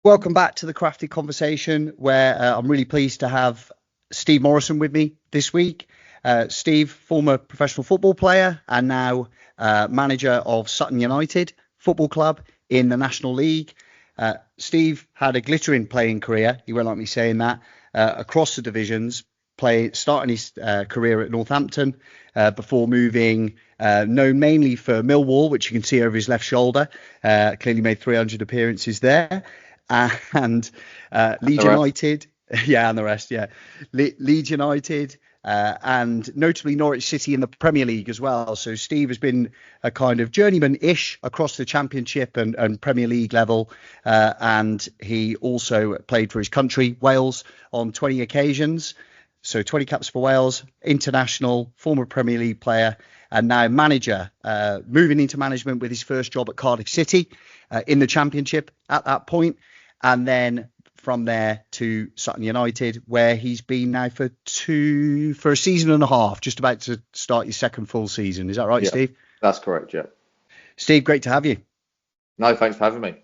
Welcome back to the Crafty Conversation, where I'm really pleased to have Steve Morison with me this week. Steve, former professional football player and now manager of Sutton United Football Club in the National League. Steve had a glittering playing career, he won't like me saying that, across the divisions, starting his career at Northampton before moving, known mainly for Millwall, which you can see over his left shoulder, clearly made 300 appearances there. And Leeds United, and the rest, Leeds United, and notably Norwich City in the Premier League as well. So Steve has been a kind of journeyman-ish across the Championship and Premier League level, and he also played for his country, Wales, on 20 occasions. So 20 caps for Wales, international, former Premier League player, and now manager, moving into management with his first job at Cardiff City in the Championship at that point. And then from there to Sutton United, where he's been now for a season and a half, just about to start his second full season. Is that right, Steve? That's correct, yeah. Steve, great to have you. No, thanks for having me.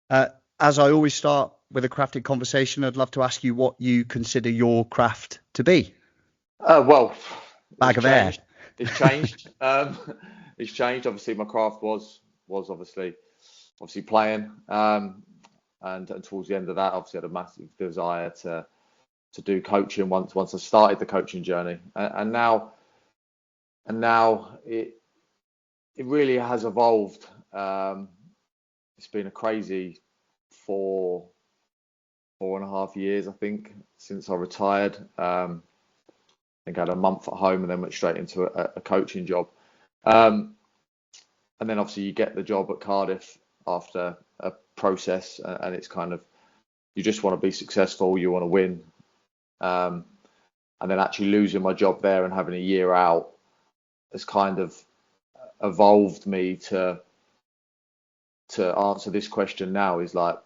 As I always start with a crafted conversation, I'd love to ask you what you consider your craft to be. Well, bag of air. It's changed. It's changed. Obviously, my craft was obviously playing, and towards the end of that, obviously, I had a massive desire to do coaching once I started the coaching journey, and now it really has evolved. It's been a crazy 4.5 years, I think, since I retired. I think I had a month at home and then went straight into a coaching job. And then obviously you get the job at Cardiff after a process, and it's kind of, you just want to be successful, you want to win. And then actually losing my job there and having a year out has kind of evolved me to answer this question now, is like,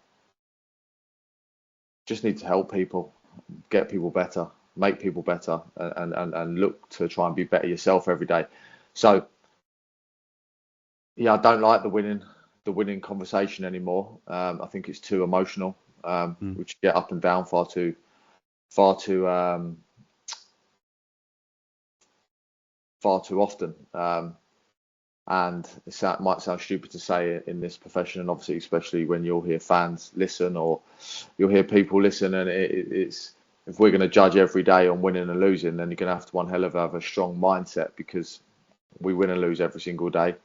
just need to help people, get people better, make people better, and look to try and be better yourself every day. So I don't like the winning conversation anymore. I think it's too emotional, which get up and down far too often. And it might sound stupid to say in this profession, and obviously especially when you'll hear fans listen or you'll hear people listen, and it's, if we're going to judge every day on winning and losing, then you're going to have to one hell of have a strong mindset, because we win and lose every single day.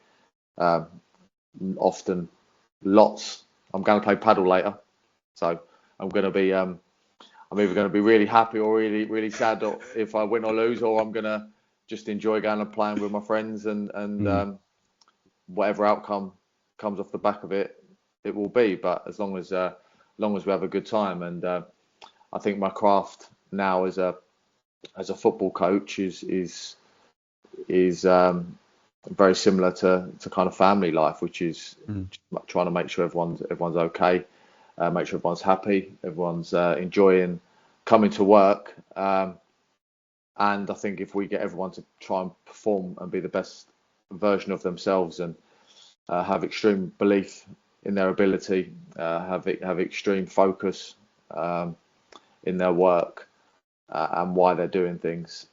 Often, lots. I'm going to play paddle later, so I'm going to be I'm either going to be really happy or really, really sad if I win or lose, or I'm going to just enjoy going and playing with my friends, and whatever outcome comes off the back of it, it will be. But as long as we have a good time, and I think my craft now as a football coach is very similar to kind of family life, which is trying to make sure everyone's okay, make sure everyone's happy, everyone's enjoying coming to work. And I think if we get everyone to try and perform and be the best version of themselves, and have extreme belief in their ability, have extreme focus in their work, and why they're doing things,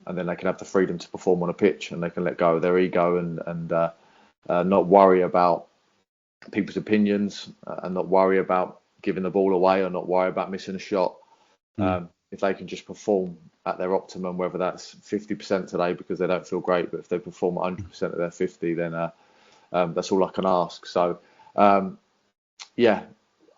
and then they can have the freedom to perform on a pitch, and they can let go of their ego and not worry about people's opinions, and not worry about giving the ball away, or not worry about missing a shot. If they can just perform at their optimum, whether that's 50% today because they don't feel great, but if they perform 100% of their 50, then that's all I can ask. So,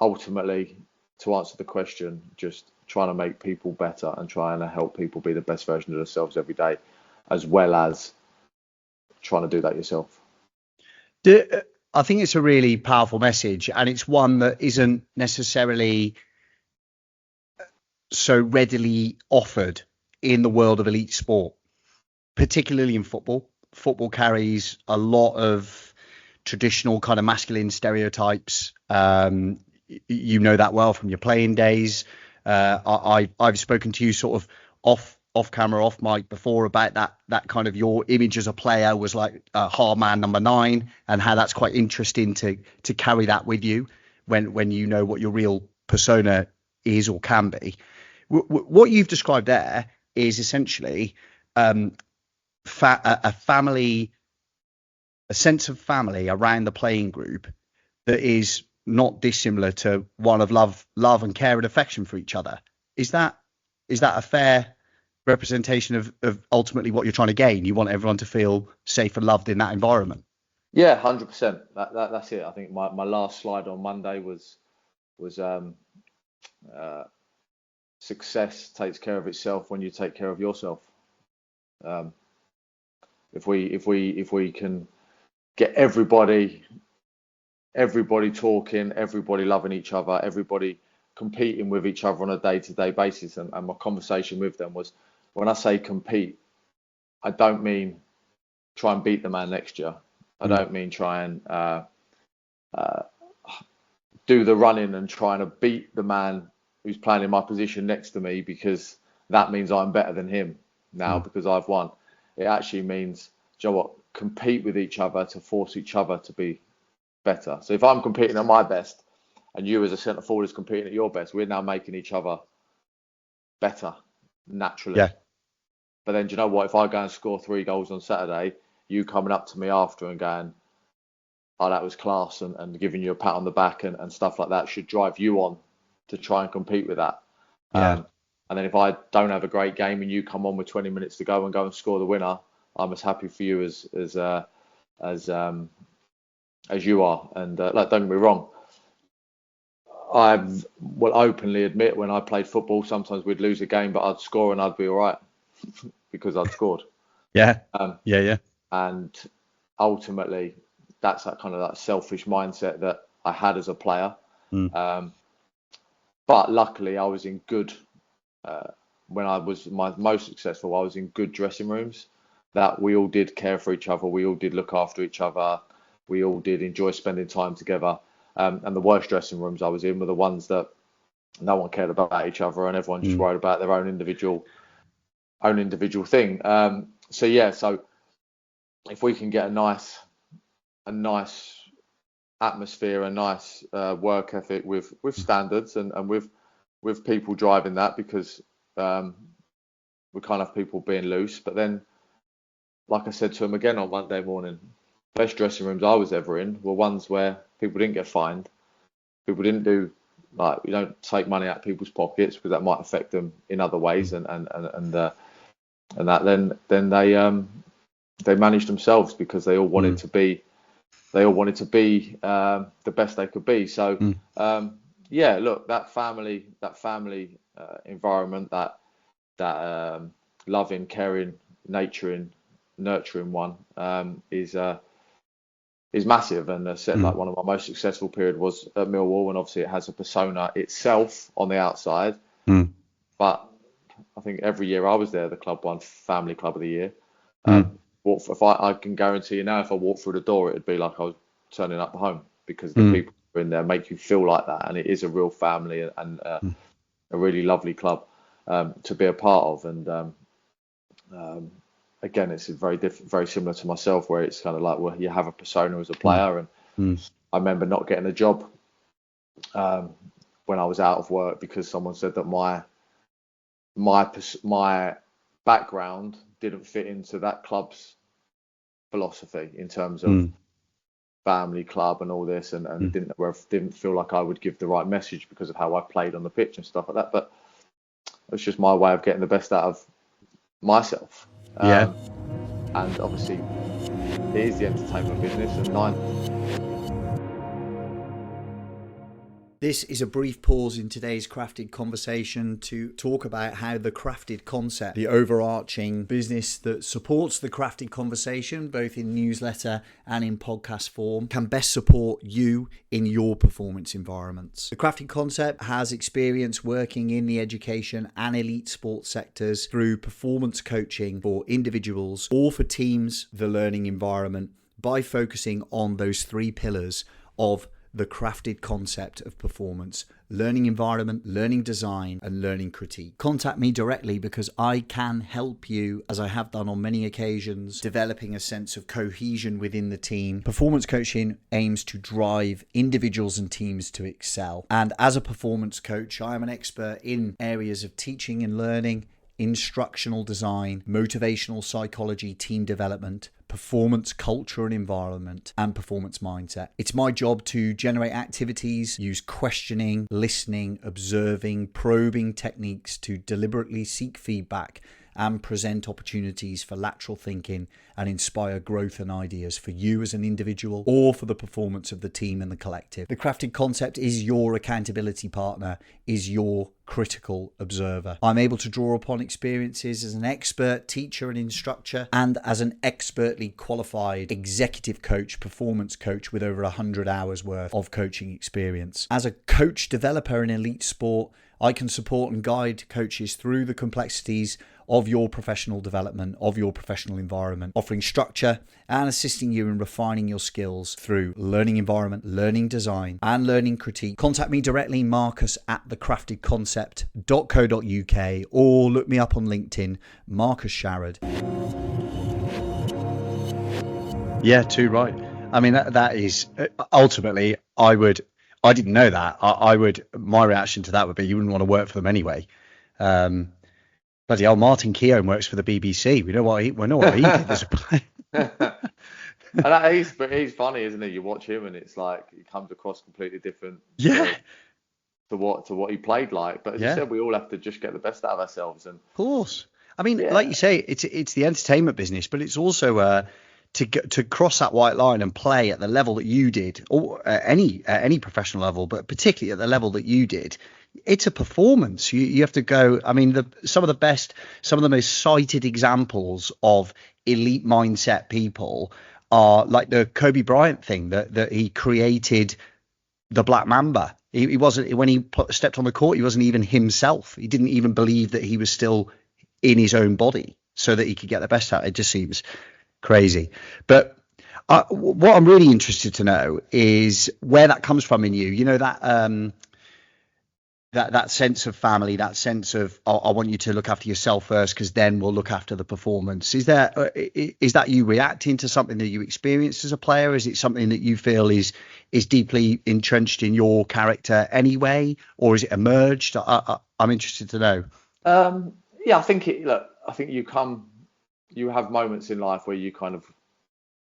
ultimately, to answer the question, just trying to make people better and trying to help people be the best version of themselves every day, as well as trying to do that yourself. I think it's a really powerful message, and it's one that isn't necessarily so readily offered in the world of elite sport, particularly in football. Football carries a lot of traditional kind of masculine stereotypes. You know that well from your playing days. I've spoken to you sort of off camera, off mic before about that kind of your image as a player was like a hard man number 9, and how that's quite interesting to carry that with you when you know what your real persona is or can be. What you've described there is essentially a family, a sense of family around the playing group that is not dissimilar to one of love and care and affection for each other. Is that a fair representation of ultimately what you're trying to gain? You want everyone to feel safe and loved in that environment. Yeah, 100%. That's it. I think my last slide on Monday was success takes care of itself when you take care of yourself. If we can get everybody talking, everybody loving each other, everybody competing with each other on a day-to-day basis, and my conversation with them was, when I say compete, I don't mean try and beat the man next year. I don't mean try and do the running and trying to beat the man who's playing in my position next to me, because that means I'm better than him now because I've won. It actually means, do you know what, compete with each other to force each other to be better. So if I'm competing at my best and you as a centre forward is competing at your best, we're now making each other better naturally. Yeah. But then, do you know what, if I go and score 3 goals on Saturday, you coming up to me after and going, oh, that was class, and giving you a pat on the back and stuff like that should drive you on to try and compete with that. Yeah. And then if I don't have a great game and you come on with 20 minutes to go and score the winner, I'm as happy for you as you are. And don't get me wrong, I will openly admit, when I played football, sometimes we'd lose a game, but I'd score and I'd be all right because I'd scored. Yeah. And ultimately, that's that kind of that selfish mindset that I had as a player. But luckily, I was in good. When I was my most successful, I was in good dressing rooms that we all did care for each other. We all did look after each other. We all did enjoy spending time together. And the worst dressing rooms I was in were the ones that no one cared about each other and everyone just worried about their own individual thing. So if we can get a nice atmosphere, a nice work ethic with standards and with people driving that, because we can't have people being loose. But then, like I said to him again on Monday morning, best dressing rooms I was ever in were ones where people didn't get fined. People didn't do, like, you don't take money out of people's pockets because that might affect them in other ways, and that. Then they managed themselves because they all wanted to be. They all wanted to be the best they could be. So look, that family environment, that loving, caring, nurturing one is massive. And I said, like, one of my most successful period was at Millwall, and obviously it has a persona itself on the outside. But I think every year I was there, the club won Family Club of the Year. If I can guarantee you now, if I walked through the door, it'd be like I was turning up home, because the people who are in there make you feel like that, and it is a real family and a really lovely club to be a part of. And again, it's very similar to myself, where it's kind of like, well, you have a persona as a player. And I remember not getting a job when I was out of work because someone said that my background didn't fit into that club's philosophy in terms of family club and all this, and didn't feel like I would give the right message because of how I played on the pitch and stuff like that. But it's just my way of getting the best out of myself. And obviously it is the entertainment business, and This is a brief pause in today's Crafted conversation to talk about how the Crafted concept, the overarching business that supports the Crafted conversation, both in newsletter and in podcast form, can best support you in your performance environments. The Crafted concept has experience working in the education and elite sports sectors through performance coaching for individuals or for teams, the learning environment, by focusing on those 3 pillars of the crafted concept of performance, learning environment, learning design, and learning critique. Contact me directly because I can help you, as I have done on many occasions, developing a sense of cohesion within the team. Performance coaching aims to drive individuals and teams to excel. And as a performance coach, I am an expert in areas of teaching and learning, instructional design, motivational psychology, team development, performance culture and environment, and performance mindset. It's my job to generate activities, use questioning, listening, observing, probing techniques to deliberately seek feedback and present opportunities for lateral thinking and inspire growth and ideas for you as an individual or for the performance of the team and the collective. The crafted concept is your accountability partner, is your critical observer. I'm able to draw upon experiences as an expert teacher and instructor and as an expertly qualified executive coach, performance coach with over 100 hours worth of coaching experience. As a coach developer in elite sport, I can support and guide coaches through the complexities of your professional development, of your professional environment, offering structure and assisting you in refining your skills through learning environment, learning design, and learning critique. Contact me directly, Marcus at thecraftedconcept.co.uk, or look me up on LinkedIn, Marcus Sharrod. Yeah, too right. I mean, that is ultimately, I didn't know that. My reaction to that would be you wouldn't want to work for them anyway. Bloody hell, Martin Keown works for the BBC. We know what he did as a player. And he's funny, isn't he? You watch him and it's like he comes across completely different. Yeah. To what he played like. But as you said, we all have to just get the best out of ourselves. And of course. I mean, like you say, it's the entertainment business, but it's also to cross that white line and play at the level that you did, or any professional level, but particularly at the level that you did. It's a performance. You have to go. I mean, some of the most cited examples of elite mindset people are like the Kobe Bryant thing that he created the Black Mamba. He wasn't, when he stepped on the court, he wasn't even himself. He didn't even believe that he was still in his own body so that he could get the best out. It just seems crazy. But what I'm really interested to know is where that comes from in you. You know, that sense of family, that sense of I want you to look after yourself first, because then we'll look after the performance. Is that you reacting to something that you experienced as a player? Is it something that you feel is deeply entrenched in your character anyway, or is it emerged? I'm interested to know. Yeah, I think you have moments in life where you kind of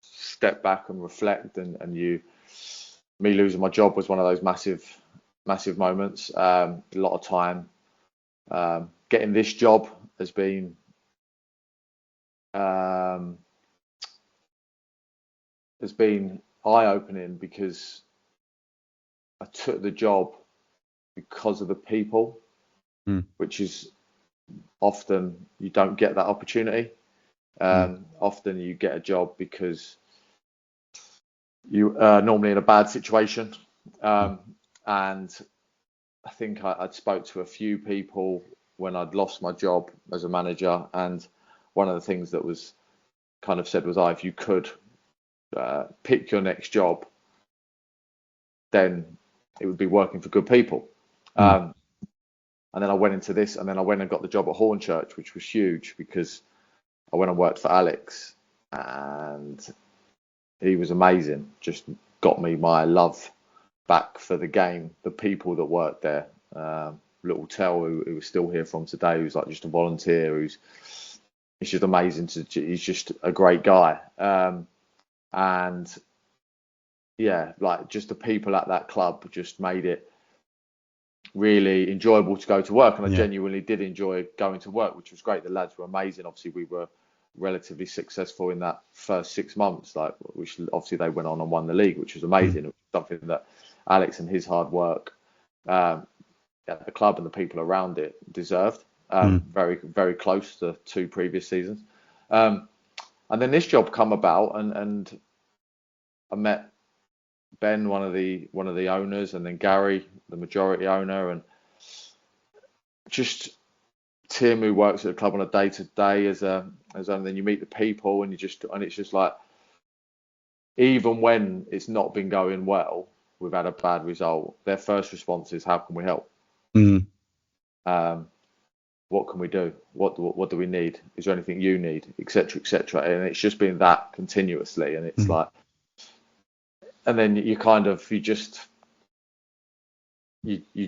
step back and reflect, and me losing my job was one of those massive moments. A lot of time. Getting this job has been eye-opening, because I took the job because of the people, which is often you don't get that opportunity. Often you get a job because you are normally in a bad situation. And I think I'd spoke to a few people when I'd lost my job as a manager, and one of the things that was kind of said was, if you could pick your next job, then it would be working for good people. And then I went into this, and then I went and got the job at Hornchurch, which was huge, because I went and worked for Alex, and he was amazing. Just got me my love back for the game. The people that worked there, little Tell, who was still here from today, who's like just a volunteer, he's just amazing. He's just a great guy. And yeah, like just the people at that club just made it really enjoyable to go to work, and I genuinely did enjoy going to work, which was great. The lads were amazing. Obviously, we were relatively successful in that first 6 months, which obviously they went on and won the league, which was amazing. It was something that Alex and his hard work at the club and the people around it deserved. Very, very close to 2 previous seasons. And then this job come about, and I met Ben, one of the owners, and then Gary, the majority owner, and just Tim, who works at the club on a day-to-day and then you meet the people, and it's just like, even when it's not been going well, we've had a bad result, their first response is, how can we help? Mm. What can we do? What do we need? Is there anything you need, etc., etc.? And it's just been that continuously, and it's like, and then you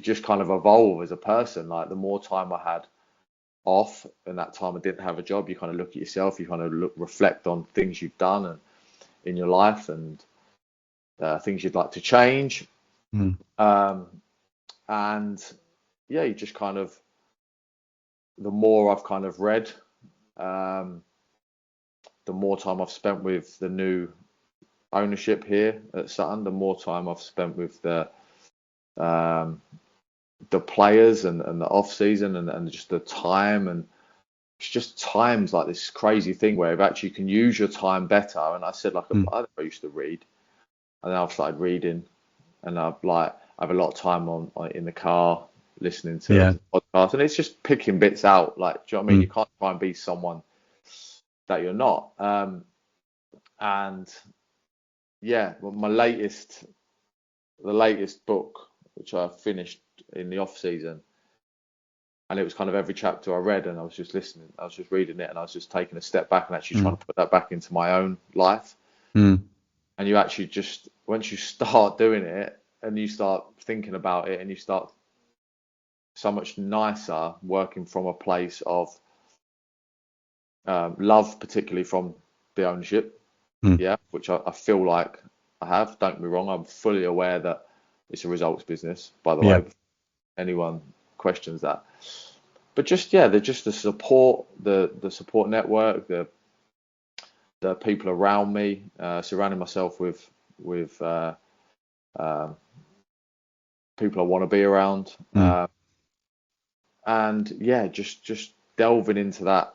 just kind of evolve as a person. Like, the more time I had off, and that time I didn't have a job, you kind of look at yourself, you kind of reflect on things you've done and in your life, and things you'd like to change. And yeah, you just kind of, the more I've kind of read, the more time I've spent with the new ownership here at Sutton, the more time I've spent with the players and the off season, and just the time. And it's just times like this crazy thing where actually you can use your time better. And I said, like, I used to read, and then I've started reading, and I have a lot of time on in the car listening to podcasts, and it's just picking bits out. Like, do you know what I mean? You can't try and be someone that you're not. And yeah, well, the latest book, which I finished in the off season, and it was kind of every chapter I read, and I was just listening, I was just reading it, and I was just taking a step back and actually trying to put that back into my own life. And you actually just, once you start doing it and you start thinking about it, and you start so much nicer working from a place of love, particularly from the ownership, which I feel like I have. Don't get me wrong, I'm fully aware that it's a results business, by the way, if anyone questions that. But just, they're just the support, the support network, the people around me, surrounding myself with people I want to be around, and yeah, just delving into that.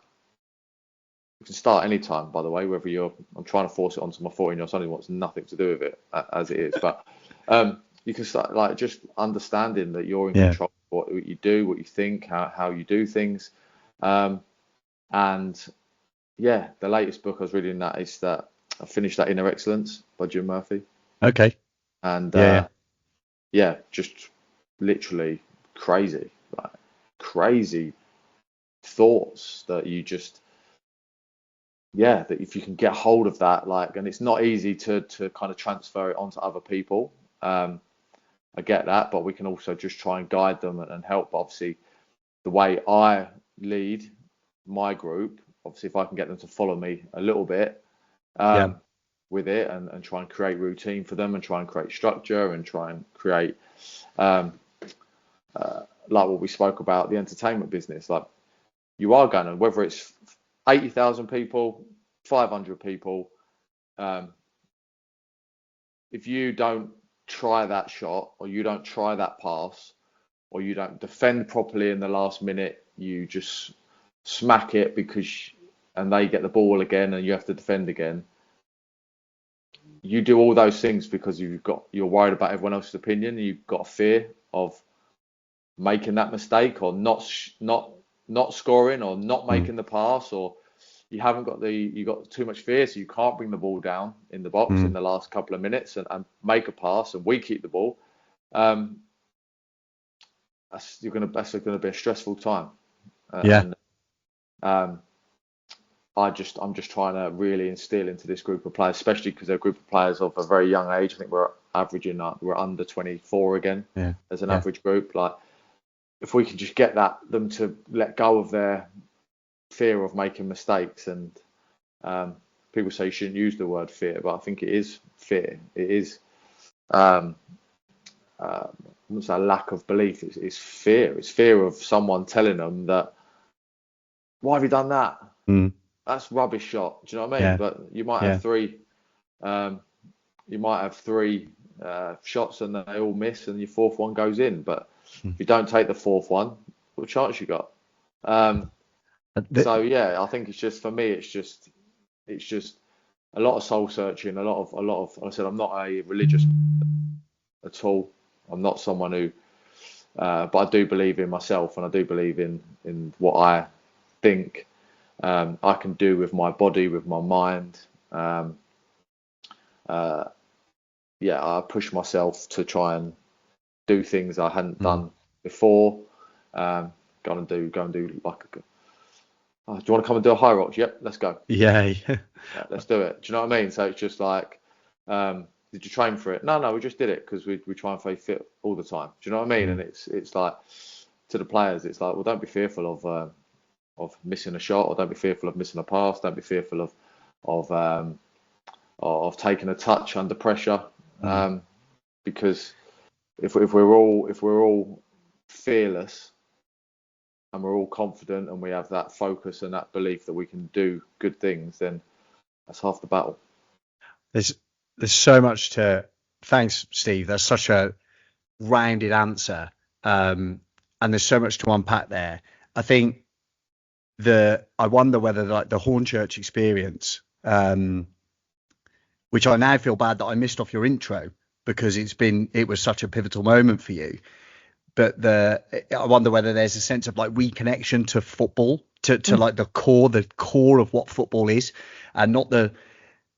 You can start anytime, by the way, whether I'm trying to force it onto my 14-year-old son who wants nothing to do with it as it is, but you can start, like, just understanding that you're in control of what you do, what you think, how you do things. And yeah, the latest book I was reading, that is that I finished that Inner Excellence by Jim Murphy. Okay. And just literally crazy thoughts that you just, that if you can get hold of that, like, and it's not easy to kind of transfer it onto other people. I get that, but we can also just try and guide them and help. Obviously, the way I lead my group, obviously, if I can get them to follow me a little bit with it, and try and create routine for them, and try and create structure, and try and create like what we spoke about, the entertainment business. Like, you are going to, whether it's 80,000 people, 500 people, if you don't try that shot, or you don't try that pass, or you don't defend properly in the last minute, you just smack it and they get the ball again and you have to defend again. You do all those things because you're worried about everyone else's opinion. You've got a fear of making that mistake, or not scoring, or not making the pass, or you got too much fear, so you can't bring the ball down in the box in the last couple of minutes and make a pass, and we keep the ball. That's going to be a stressful time. And I'm just trying to really instill into this group of players, especially because they're a group of players of a very young age. I think we're under 24 again as an average group. Like, if we can just get them to let go of their fear of making mistakes, and people say you shouldn't use the word fear, but I think it is fear. It is not a lack of belief. It's fear. It's fear of someone telling them that, why have you done that? That's rubbish shot. Do you know what I mean? But you might have three. You might have three shots and they all miss, and your fourth one goes in. But if you don't take the fourth one, what chance you got? So yeah, I think it's just, for me, it's just a lot of soul searching, a lot of. Like I said, I'm not a religious at all. I'm not someone who, but I do believe in myself, and I do believe in what I think I can do with my body, with my mind. yeah, I pushed myself to try and do things I hadn't done before. Go and do like do you want to come and do a high rocks? Yep, let's go. Yeah. Yeah, let's do it. Do you know what I mean? So it's just like, did you train for it? No, we just did it because we try and stay fit all the time. Do you know what I mean? And it's like, to the players, it's like, well, don't be fearful of missing a shot, or don't be fearful of missing a pass. Don't be fearful of taking a touch under pressure. Because if we're all fearless, and we're all confident, and we have that focus and that belief that we can do good things, then that's half the battle. There's so much to. Thanks, Steve. That's such a rounded answer, and there's so much to unpack there. I think I wonder whether like the Hornchurch experience, which I now feel bad that I missed off your intro because it was such a pivotal moment for you. But I wonder whether there's a sense of like reconnection to football, to like the core of what football is, and not the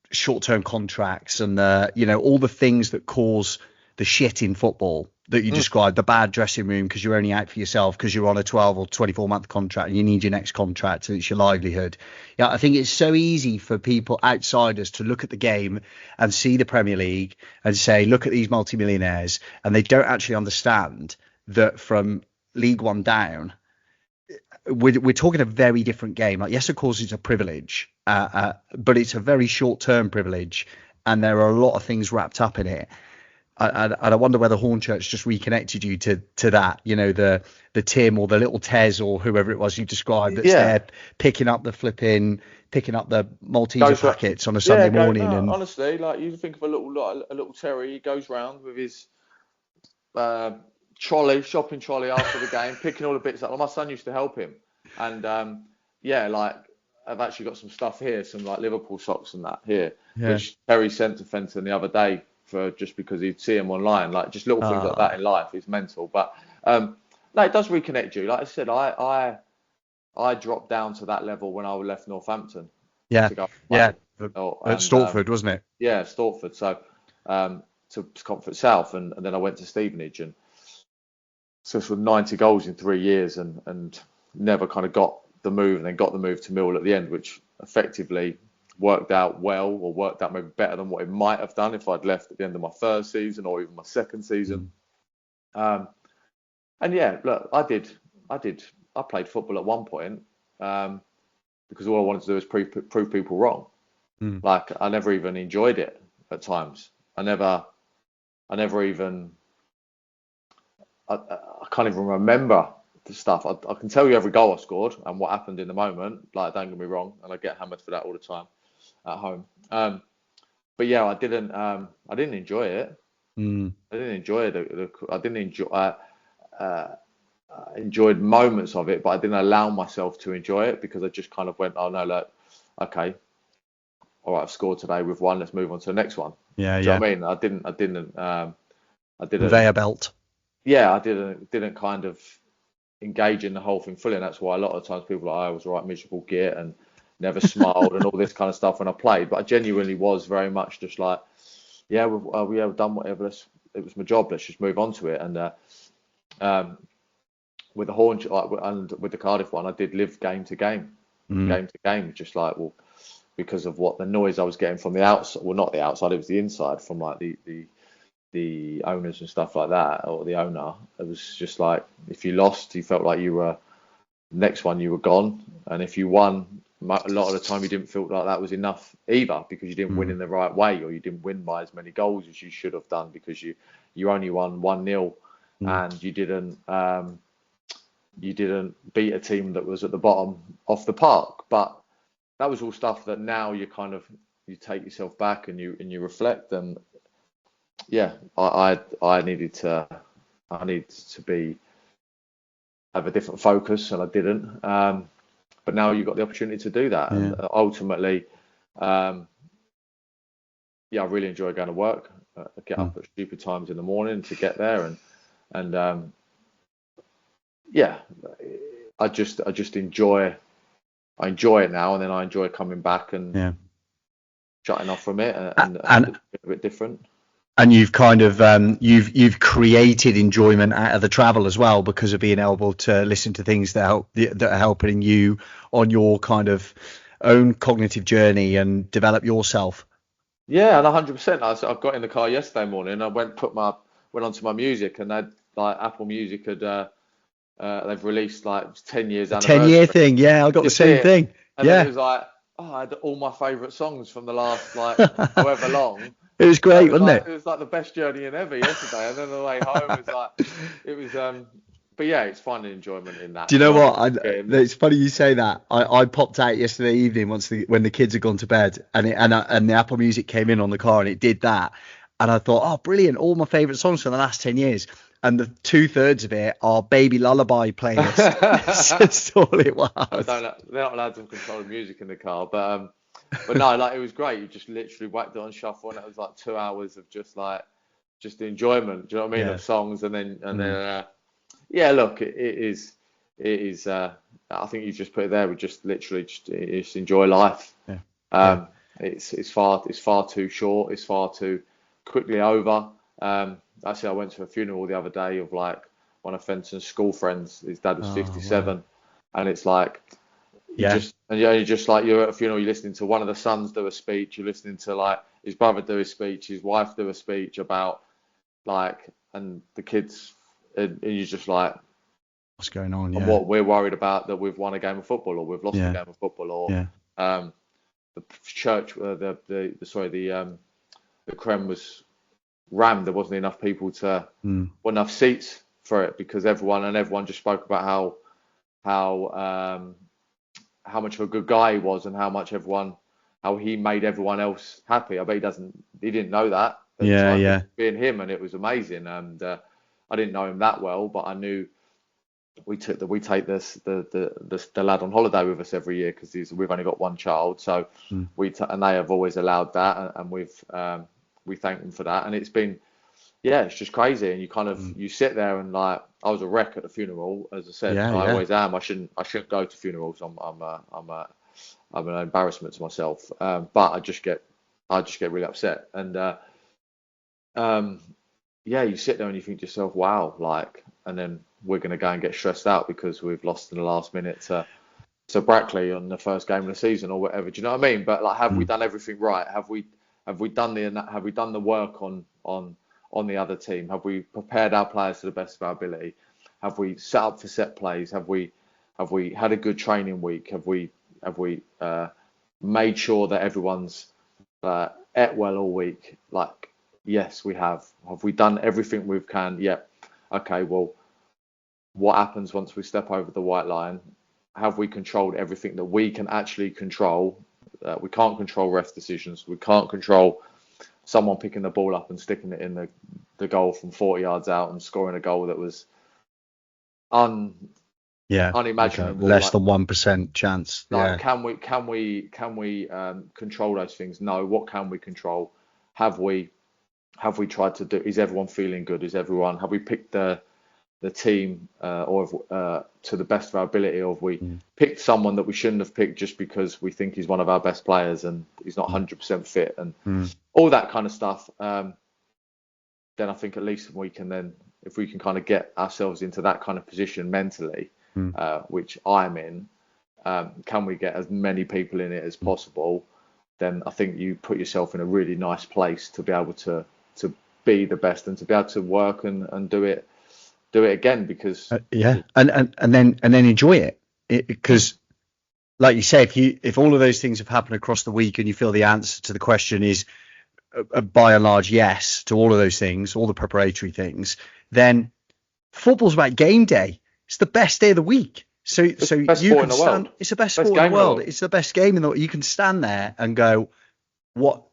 short-term contracts and all the things that cause the shit in football that you described, the bad dressing room because you're only out for yourself because you're on a 12 or 24 month contract and you need your next contract and it's your livelihood. Yeah, I think it's so easy for people, outsiders, to look at the game and see the Premier League and say, look at these multimillionaires, and they don't actually understand that from League One down, we're talking a very different game. Like, yes, of course, it's a privilege, but it's a very short-term privilege, and there are a lot of things wrapped up in it. And I wonder whether Hornchurch just reconnected you to that, the Tim or the little Tez or whoever it was you described that's there picking up the Malteser packets on a Sunday morning. No, and honestly, like, you think of a little Terry, he goes round with his shopping trolley after the game, picking all the bits up. My son used to help him, and like, I've actually got some stuff here, some like Liverpool socks and that here, which Terry sent to Fenton the other day just because he'd see him online. Like, just little things like that in life is mental. But no, it does reconnect you. Like I said, I dropped down to that level when I left Northampton. At Stortford, wasn't it? Yeah, Stortford. So to Comfort South, and then I went to Stevenage, and so sort of 90 goals in 3 years, and never kind of got the move, and then got the move to Millwall at the end, which effectively worked out maybe better than what it might have done if I'd left at the end of my first season or even my second season. And yeah, look, I played football at one point because all I wanted to do was prove people wrong. Like, I never even enjoyed it at times. I can't even remember the stuff. I can tell you every goal I scored and what happened in the moment. Like, don't get me wrong, and I get hammered for that all the time at home. But yeah, I didn't enjoy it. I didn't enjoy it. I enjoyed moments of it, but I didn't allow myself to enjoy it because I just kind of went, oh no, look, okay, all right, I've scored today with one. Let's move on to the next one. Do you know what I mean? I didn't conveyor belt. Yeah, I didn't kind of engage in the whole thing fully, and that's why a lot of times people are like, I was a right miserable git and never smiled and all this kind of stuff when I played. But I genuinely was very much just like, yeah, we've done whatever. It was my job. Let's just move on to it. And with the and with the Cardiff one, I did live game to game, just like, well, because of what the noise I was getting from the outside. Well, not the outside, it was the inside, from like the owners and stuff like that, or the owner. It was just like, if you lost, you felt like you were next one, you were gone, and if you won, a lot of the time you didn't feel like that was enough either, because you didn't win in the right way, or you didn't win by as many goals as you should have done, because you only won 1-0, and you didn't beat a team that was at the bottom off the park. But that was all stuff that now you take yourself back and you reflect. And yeah, I needed to have a different focus, and I didn't. But now you've got the opportunity to do that, and ultimately, I really enjoy going to work. I get up at stupid times in the morning to get there, and I just enjoy. I enjoy it now, and then I enjoy coming back and shutting off from it, and a bit different. And you've kind of you've created enjoyment out of the travel as well, because of being able to listen to things that are helping you on your kind of own cognitive journey and develop yourself. Yeah, and 100%. I got in the car yesterday morning. I went onto my music, and they'd like Apple Music had they've released like 10 years 10-year anniversary. thing, yeah, I got You the see same it, thing. and then it Yeah. was like, oh, I had all my favourite songs from the last like however long. It was So great, wasn't it? it was like the best journey in ever yesterday, and then the way home was like, it was But yeah, it's finding enjoyment in Do that. you know So I what? think It's funny you say that. I popped out yesterday evening when the kids had gone to bed, and the Apple Music came in on the car, and it did that. And I thought, oh, brilliant! All my favourite songs from the last 10 years, and the 2/3 of it are baby lullaby playlists. That's just all it was. they're not allowed to control the music in the car, but no, like it was great. You just literally whacked it on shuffle, and it was like 2 hours of just the enjoyment. Do you know what I mean? Yeah. Of songs, and then yeah, look, it is. I think you just put it there. We just literally just enjoy life. Yeah. It's far too short. It's far too quickly over. Actually, I went to a funeral the other day of like one of Fenton's school friends. His dad was 57, wow. and it's like you're just like you're at a funeral. You're listening to one of the sons do a speech. You're listening to like his brother do a speech, his wife do a speech about like, and the kids, and you're just like, What's going on? and Yeah. what we're worried about, that we've won a game of football or we've lost a Yeah. game of football, or Yeah. the church, the creme was rammed. There wasn't enough people wasn't enough seats for it, because everyone just spoke about how much of a good guy he was, and how he made everyone else happy. I bet he didn't know that at the time. Yeah. Being him, and it was amazing. And I didn't know him that well, but I knew we take the lad on holiday with us every year, because we've only got one child, so and they have always allowed that, and we thank them for that. And it's been, yeah, it's just crazy. And you kind of you sit there, and like, I was a wreck at the funeral, as I said. I always am. I shouldn't go to funerals. I'm an embarrassment to myself. But I just get really upset. And yeah, you sit there and you think to yourself, wow, like, and then we're going to go and get stressed out because we've lost in the last minute to Brackley on the first game of the season or whatever. Do you know what I mean? But like, have we done everything right? Have we done the work on the other team? Have we prepared our players to the best of our ability? Have we set up for set plays? Have we had a good training week? Have we made sure that everyone's ate well all week? Like, yes, we have. Have we done everything we can? Yeah. Okay, well, what happens once we step over the white line? Have we controlled everything that we can actually control? We can't control ref decisions. We can't control someone picking the ball up and sticking it in the goal from 40 yards out and scoring a goal that was unimaginable. Less than 1% chance. Like, can we control those things? No. What can we control? Have we tried to do? Is everyone feeling good? Have we picked the team to the best of our ability, or have we picked someone that we shouldn't have picked just because we think he's one of our best players and he's not 100% fit, and all that kind of stuff? Then I think at least we can then, if we can kind of get ourselves into that kind of position mentally, which I'm in, can we get as many people in it as possible? Then I think you put yourself in a really nice place to be able to be the best and to be able to work and do it again, because and then enjoy it, because like you said, if all of those things have happened across the week and you feel the answer to the question is by and large yes to all of those things, all the preparatory things, then football's about game day. It's the best day of the week. So you can stand. It's the best sport in the world. It's the best game in the world. You can stand there and go,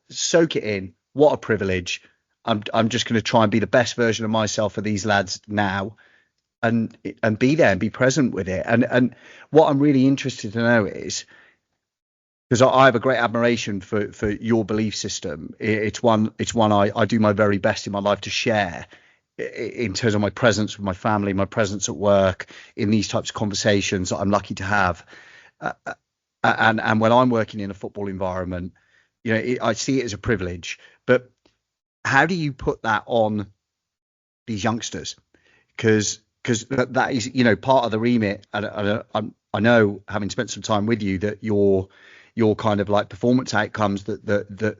soak it in. What a privilege. I'm just going to try and be the best version of myself for these lads now, and be there and be present with it. And what I'm really interested to know is, because I have a great admiration for your belief system. It's one I do my very best in my life to share, in terms of my presence with my family, my presence at work, in these types of conversations that I'm lucky to have. And when I'm working in a football environment, I see it as a privilege. But how do you put that on these youngsters? Because that is, part of the remit. I know, having spent some time with you, that your kind of like performance outcomes that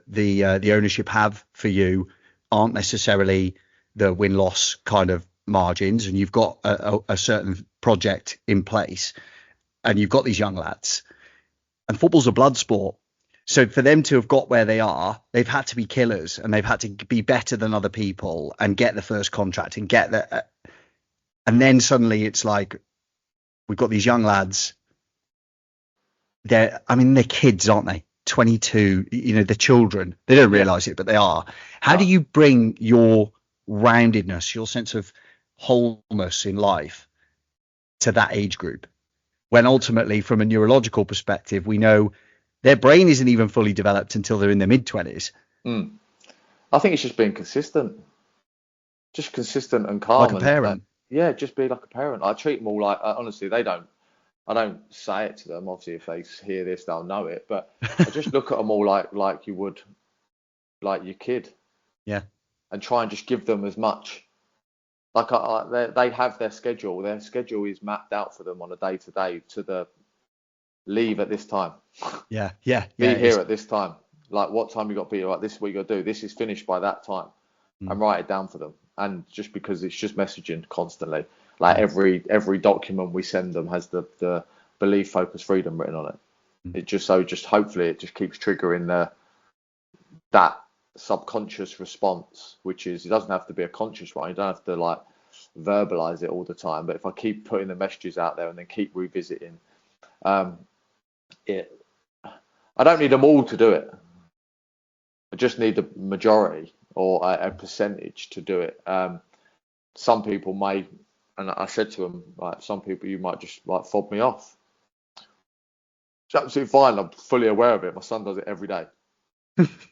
the ownership have for you aren't necessarily the win-loss kind of margins, and you've got a certain project in place, and you've got these young lads, and football's a blood sport. So for them to have got where they are, they've had to be killers, and they've had to be better than other people and get the first contract and get the, and then suddenly it's like, we've got these young lads. They're kids, aren't they? 22, they're children. They don't realize it, but they are. How do you bring your roundedness, your sense of wholeness in life to that age group, when ultimately, from a neurological perspective, we know their brain isn't even fully developed until they're in their mid-20s? I think it's just being consistent. Just consistent and calm. Like a parent. Just be like a parent. I treat them all like, honestly, I don't say it to them. Obviously, if they hear this, they'll know it. But I just look at them all like you would, like your kid. Yeah. And try and just give them as much. Like they have their schedule. Their schedule is mapped out for them on a day-to-day to the leave at this time. Yeah. Be here at this time. Like, what time you got to be? Like, this is what you got to do. This is finished by that time. And write it down for them. And just because it's just messaging constantly. Like every document we send them has the belief, focus, freedom written on it. It just hopefully it just keeps triggering that subconscious response, which is, it doesn't have to be a conscious one. You don't have to like verbalize it all the time. But if I keep putting the messages out there and then keep revisiting it, I don't need them all to do it. I just need the majority or a percentage to do it. Some people may, and I said to them, like, some people you might just like fob me off. It's absolutely fine. I'm fully aware of it. My son does it every day.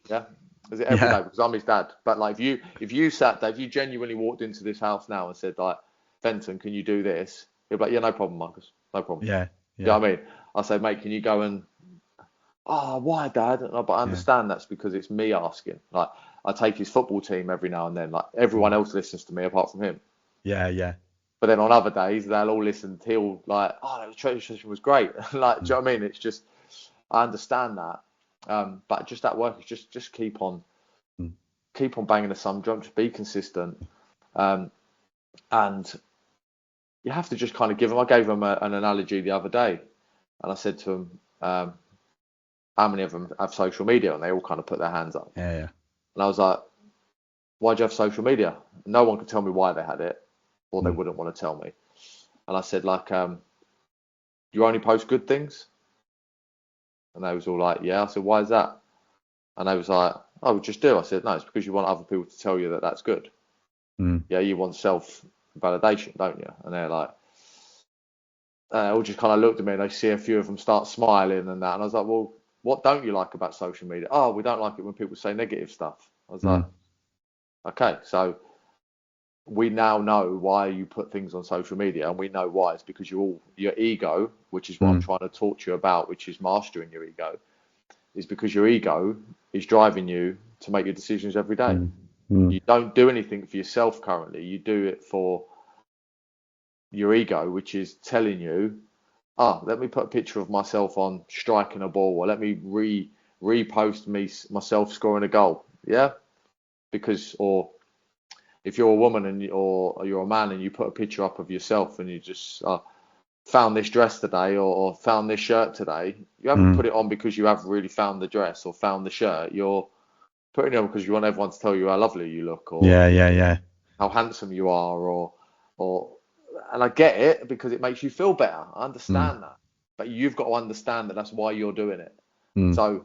Yeah, does it every day because I'm his dad. But like, if you sat there, if you genuinely walked into this house now and said like, Fenton, can you do this? He'll be like, yeah, no problem, Marcus, no problem. Yeah. You know what I mean? I say, mate, can you go and, why, Dad? But I understand that's because it's me asking. Like, I take his football team every now and then. Like, everyone else listens to me apart from him. Yeah. But then on other days, they'll all listen. He'll like, the training session was great. Like, do you know what I mean? It's just, I understand that. But just that work is just keep on banging the sum drum. Just be consistent. And you have to just kind of give them. I gave them an analogy the other day, and I said to them, how many of them have social media? And they all kind of put their hands up. Yeah. And I was like, why'd you have social media? No one could tell me why they had it, or they wouldn't want to tell me. And I said, like, you only post good things? And they was all like, yeah. I said, why is that? And they was like, oh, we just do. I said, no, it's because you want other people to tell you that that's good. Yeah, you want self-validation, don't you? And they're like, all just kind of looked at me and they see a few of them start smiling and that. And I was like, well, what don't you like about social media? Oh, we don't like it when people say negative stuff. I was like, okay, so we now know why you put things on social media, and we know why. It's because your ego, which is what I'm trying to talk to you about, which is mastering your ego, is because your ego is driving you to make your decisions every day. You don't do anything for yourself currently. You do it for your ego, which is telling you, let me put a picture of myself on striking a ball, or let me repost myself scoring a goal. Yeah, because, or if you're a woman or you're a man and you put a picture up of yourself and you just found this dress today or found this shirt today, you haven't put it on because you have really found the dress or found the shirt. You're putting it on because you want everyone to tell you how lovely you look, or how handsome you are, or and I get it because it makes you feel better. I understand that, but you've got to understand that that's why you're doing it. So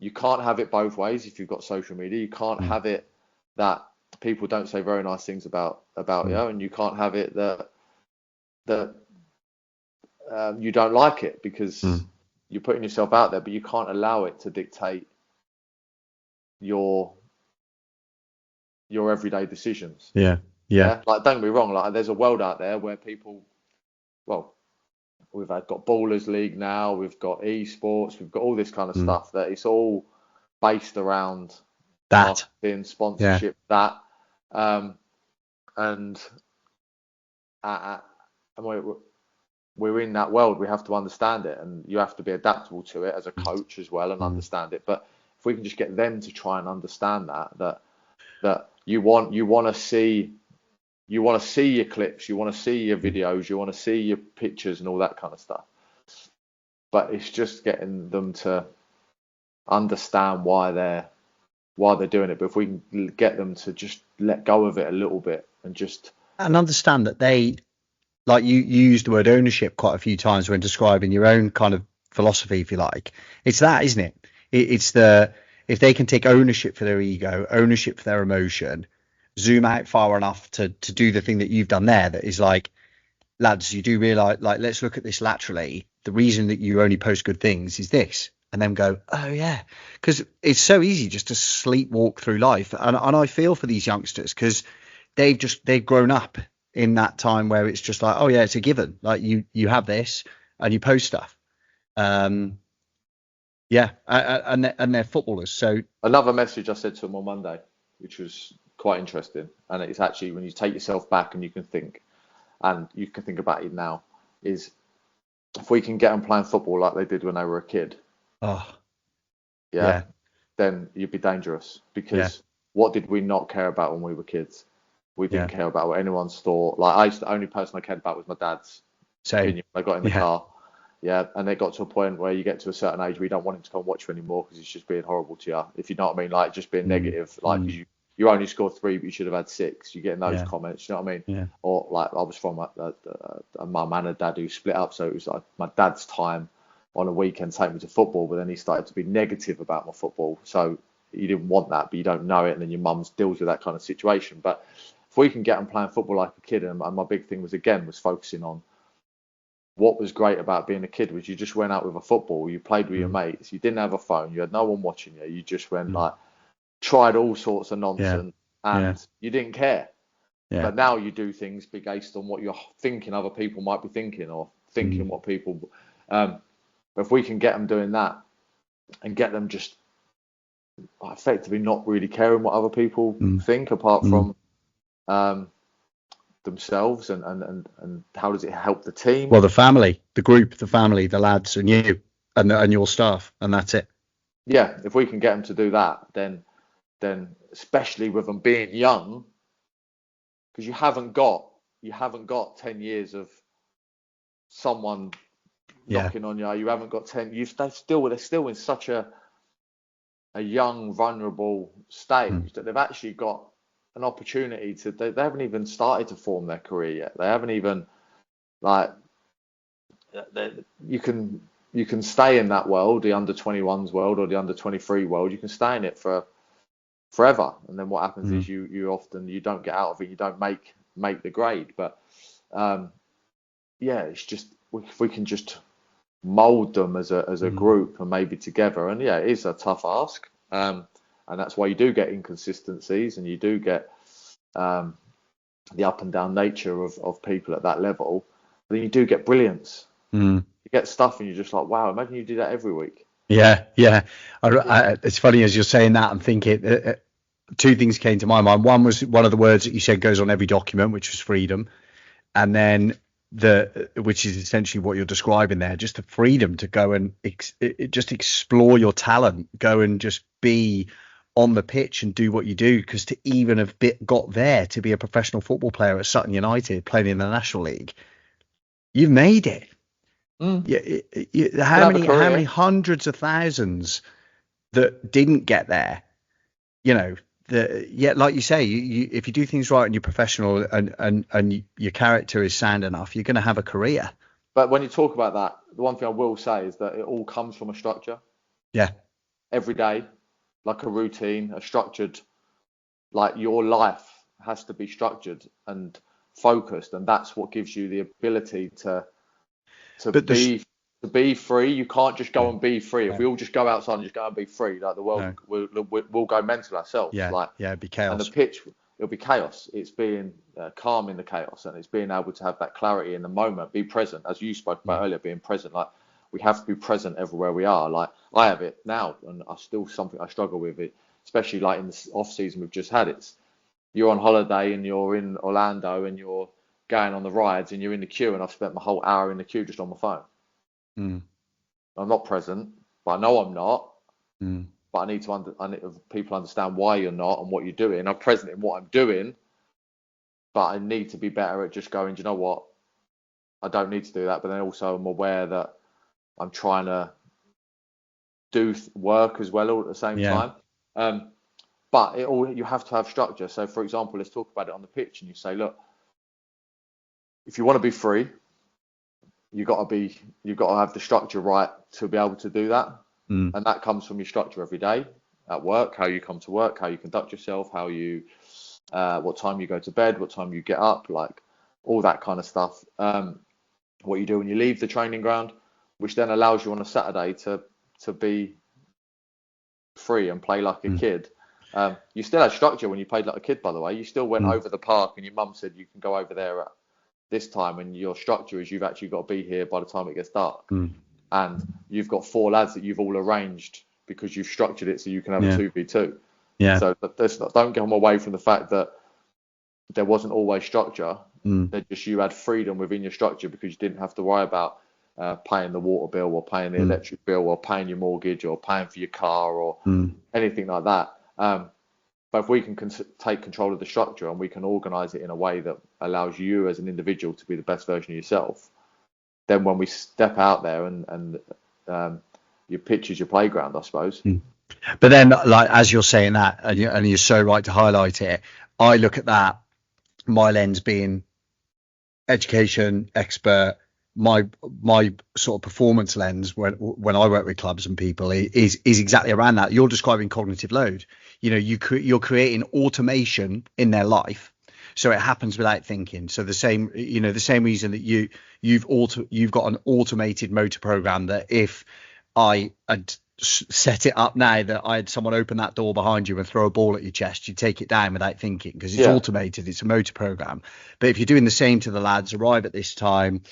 you can't have it both ways. If you've got social media, you can't have it that people don't say very nice things about you, and you can't have it that you don't like it because you're putting yourself out there, but you can't allow it to dictate your everyday decisions. Yeah. Like, don't get me wrong, like, there's a world out there where people, well, we've got Ballers League now, we've got esports, we've got all this kind of stuff that it's all based around marketing, sponsorship, that, and we're in that world. We have to understand it, and you have to be adaptable to it as a coach as well and understand it. But if we can just get them to try and understand that you want to see your clips, you want to see your videos, you want to see your pictures and all that kind of stuff. But it's just getting them to understand why they're doing it. But if we can get them to just let go of it a little bit and understand that they, like you used the word ownership quite a few times when describing your own kind of philosophy, if you like. It's that, isn't it? It's if they can take ownership for their ego, ownership for their emotion, zoom out far enough to do the thing that you've done there, that is like, lads, you do realize, like, let's look at this laterally. The reason that you only post good things is this, and then go, oh yeah, because it's so easy just to sleepwalk through life. And I feel for these youngsters, because they've grown up in that time where it's just like, oh yeah, it's a given. Like you have this and you post stuff. And they're footballers. So another message I said to them on Monday, which was quite interesting, and it's actually when you take yourself back and you can think about it now, is if we can get them playing football like they did when they were a kid, then you'd be dangerous, because what did we not care about when we were kids? We didn't care about what anyone's thought. Like, the only person I cared about was my dad's opinion. I got in the car. Yeah, and it got to a point where you get to a certain age where you don't want him to come watch you anymore because he's just being horrible to you. If you know what I mean, like just being negative. Like you only scored 3, but you should have had 6. You get those comments. You know what I mean? Yeah. Or like I was from a mum and a dad who split up, so it was like my dad's time on a weekend take me to football, but then he started to be negative about my football. So you didn't want that, but you don't know it, and then your mum deals with that kind of situation. But if we can get them playing football like a kid, and my big thing was focusing on what was great about being a kid was you just went out with a football, you played with your mates, you didn't have a phone, you had no one watching you, you just went like tried all sorts of nonsense and you didn't care. But now you do things based on what you're thinking other people might be thinking, or thinking what people but if we can get them doing that and get them just effectively not really caring what other people think apart from themselves, and how does it help the team? Well, the family, the group, the family, the lads, and you, and your staff, and that's it. Yeah, if we can get them to do that, then especially with them being young, because you haven't got 10 years of someone knocking on you. You haven't got 10. They're still in such a young, vulnerable stage that they've actually got an opportunity to. They haven't even started to form their career yet. They haven't even you can stay in that world, the under 21s world or the under 23 world. You can stay in it for forever, and then what happens is you often don't get out of it. You don't make the grade. But it's just if we can just mold them as a group and maybe together. And it is a tough ask. And that's why you do get inconsistencies, and you do get the up and down nature of people at that level. But then you do get brilliance. You get stuff, and you're just like, wow! Imagine you do that every week. Yeah. It's funny as you're saying that. I'm thinking 2 things came to my mind. One was one of the words that you said goes on every document, which was freedom, and then which is essentially what you're describing there, just the freedom to go and just explore your talent, go and just be on the pitch and do what you do. Because to even have got there to be a professional football player at Sutton United playing in the National League, you've made it. How many hundreds of thousands that didn't get there, like you say, you if you do things right and you're professional and your character is sound enough, you're going to have a career. But when you talk about that, the one thing I will say is that it all comes from a structure. Yeah. Every day, like a routine, a structured, like your life has to be structured and focused, and that's what gives you the ability to be free. You can't just go and be free. If we all just go outside and just go and be free, like the world we'll go mental ourselves. It'd be chaos. And the pitch, it'll be chaos. It's being calm in the chaos, and it's being able to have that clarity in the moment, be present, as you spoke about earlier, being present. Like we have to be present everywhere we are. Like I have it now, and I still something I struggle with. It especially like in the off season we've just had. It's you're on holiday and you're in Orlando and you're going on the rides and you're in the queue, and I've spent my whole hour in the queue just on my phone. I'm not present, but I know I'm not. But I need people understand why you're not and what you're doing. I'm present in what I'm doing, but I need to be better at just going, do you know what? I don't need to do that. But then also I'm aware that I'm trying to do work as well all at the same time. But you have to have structure. So for example, let's talk about it on the pitch, and you say, look, if you want to be free, you've got to have the structure right to be able to do that. And that comes from your structure every day at work, how you come to work, how you conduct yourself, how you, what time you go to bed, what time you get up, like all that kind of stuff. What you do when you leave the training ground, which then allows you on a Saturday to be free and play like a kid. You still had structure when you played like a kid, by the way. You still went over the park, and your mum said you can go over there at this time, and your structure is you've actually got to be here by the time it gets dark. And you've got 4 lads that you've all arranged because you've structured it so you can have a 2v2. So don't come away from the fact that there wasn't always structure. That just you had freedom within your structure because you didn't have to worry about paying the water bill or paying the electric bill or paying your mortgage or paying for your car or anything like that. But if we can take control of the structure and we can organise it in a way that allows you as an individual to be the best version of yourself, then when we step out there and your pitch is your playground, I suppose. But then, like as you're saying that, and you're so right to highlight it, I look at that, my lens being education expert, my sort of performance lens when I work with clubs and people is exactly around that. You're describing cognitive load. You're creating automation in their life, so it happens without thinking. So the same reason that you've got an automated motor program, that if I had set it up now that I had someone open that door behind you and throw a ball at your chest, you take it down without thinking because it's automated. It's a motor program. But if you're doing the same to the lads, arrive at this time,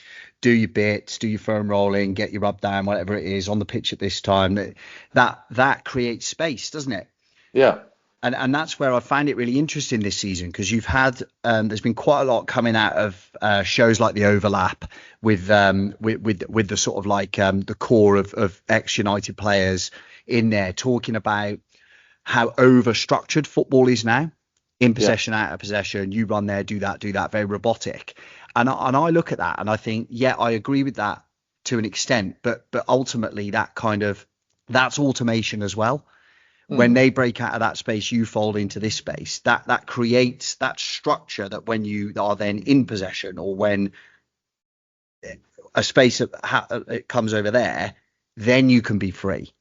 do your bits, do your foam rolling, get your rub down, whatever it is on the pitch at this time, that creates space, doesn't it? Yeah. And that's where I find it really interesting this season, because you've had there's been quite a lot coming out of shows like The Overlap with the sort of like the core of ex-United players in there talking about how over-structured football is now. In possession, out of possession, you run there, do that, very robotic. And I look at that and I think, yeah, I agree with that to an extent, but ultimately that's automation as well. When they break out of that space, you fold into this space. That creates that structure that when you are then in possession, or when a space it comes over there, then you can be free.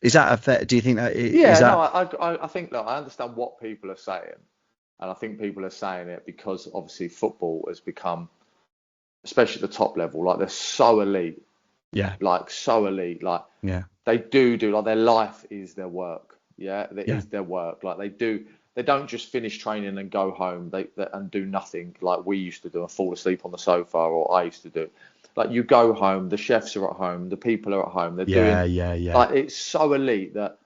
Is that a fair? Do you think that? I think that I understand what people are saying, and I think people are saying it because obviously football has become, especially at the top level, like they're so elite. Yeah. Like so elite. Like they do like their life is their work. Is their work. Like they don't just finish training and go home and do nothing like we used to do and fall asleep on the sofa, or I used to do. Like you go home, the chefs are at home, the people are at home, they're doing like it's so elite that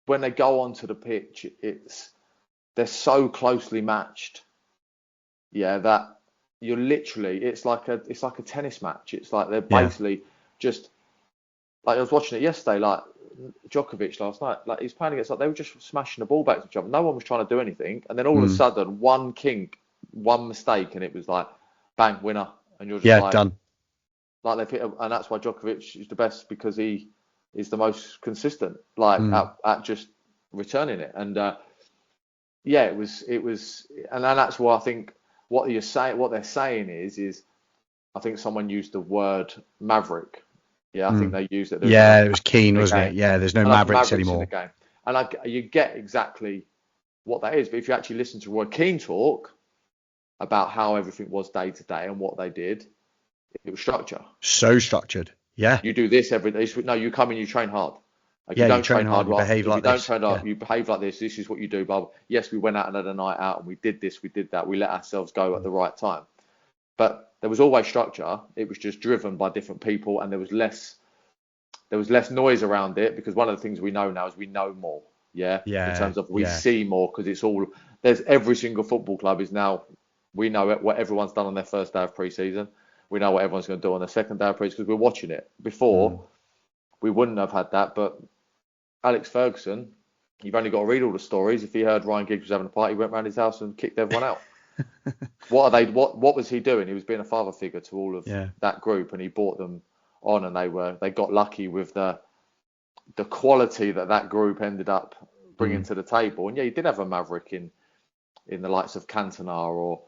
when they go onto the pitch, they're so closely matched. That you're literally it's like a tennis match. It's like they're basically just like I was watching it yesterday, like Djokovic last night, like he's playing against, like they were just smashing the ball back to each other. No one was trying to do anything, and then all of a sudden, one kink, one mistake, and it was like, bang, winner, and you're just like, done. Like they've hit, and that's why Djokovic is the best, because he is the most consistent, like at just returning it. And it was, and that's why I think what they're saying is, I think someone used the word maverick. I think they used it. It was Keane, wasn't it? Yeah, there's no Mavericks anymore. In the game. And you get exactly what that is. But if you actually listen to Roy Keane talk about how everything was day to day and what they did, it was structure. So structured. Yeah. You do this every day. No, you come in, you train hard. Like you don't train hard, you behave like this. You don't train hard, you behave like this. This is what you do. But yes, we went out and had a night out and we did this, we did that. We let ourselves go at the right time. But there was always structure. It was just driven by different people, and there was less noise around it, because one of the things we know now is we know more. Yeah, in Yeah. terms of we Yeah. see more because it's all there's every single football club is now we know what everyone's done on their first day of pre-season. We know what everyone's going to do on their second day of pre-season because we're watching it. Before we wouldn't have had that, but Alex Ferguson, you've only got to read all the stories. If he heard Ryan Giggs was having a party, he went round his house and kicked everyone out. What are they? What was he doing? He was being a father figure to all of that group, and he brought them on, and they got lucky with the quality that group ended up bringing to the table. And yeah, you did have a maverick in the likes of Cantona or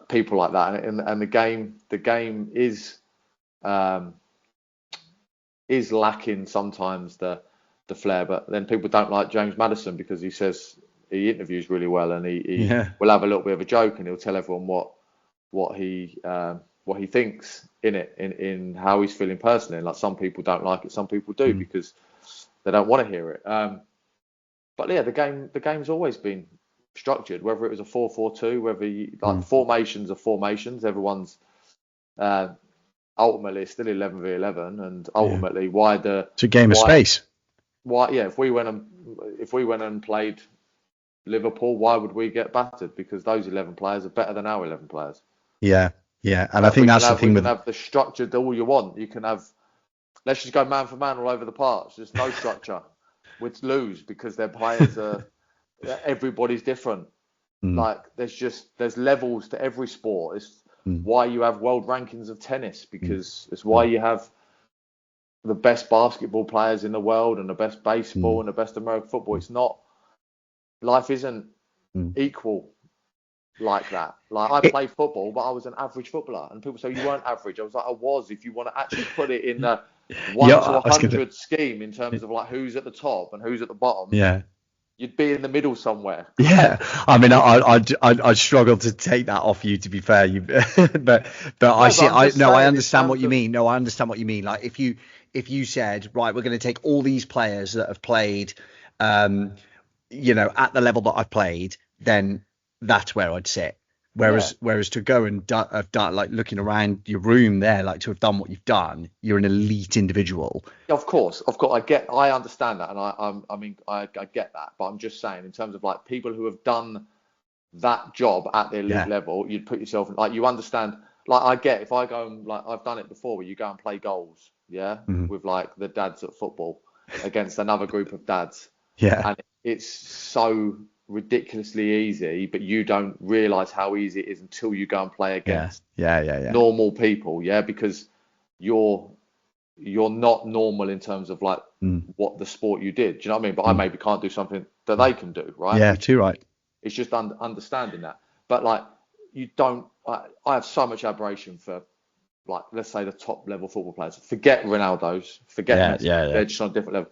people like that, and the game is lacking sometimes the flair. But then people don't like James Maddison because he says he interviews really well, and he will have a little bit of a joke, and he'll tell everyone what he thinks in how he's feeling personally. And like some people don't like it, some people do because they don't want to hear it. But yeah, the game's always been structured, whether it was a 4-4-2, whether formations are formations. Everyone's ultimately it's still 11v11, and ultimately it's a game of space. Why? Yeah, if we went and played Liverpool, why would we get battered? Because those 11 players are better than our 11 players. Yeah, and I think that's the thing. You can have the structure all you want. You can have, let's just go man for man all over the parks. There's no structure. We'd lose because their players are. Everybody's different. Like there's levels to every sport. It's why you have world rankings of tennis, because it's why you have the best basketball players in the world and the best baseball and the best American football. It's not. Life isn't equal like that. Like I played football, but I was an average footballer, and people say you weren't average. I was like, I was. If you want to actually put it in the 1 to 100 scheme in terms of like who's at the top and who's at the bottom, you'd be in the middle somewhere. Yeah, I mean, I'd struggle to take that off you, to be fair. But I understand what you mean. No, I understand what you mean. Like if you said, right, we're going to take all these players that have played, at the level that I've played, then that's where I'd sit. Whereas to go and have done, like looking around your room there, like to have done what you've done, you're an elite individual. Of course, I understand that, and I get that, but I'm just saying in terms of like people who have done that job at the elite level, you'd put yourself in, like you understand. Like I get if I go and like I've done it before, where you go and play goals, with like the dads at football against another group of dads, and it's so ridiculously easy, but you don't realize how easy it is until you go and play against normal people, because you're not normal in terms of like what the sport you did. Do you know what I mean? But I maybe can't do something that they can do, right? Yeah, too right. It's just understanding that. But like you don't. I have so much admiration for like let's say the top level football players. Forget Ronaldo's. Forget Messi. They're just on a different level.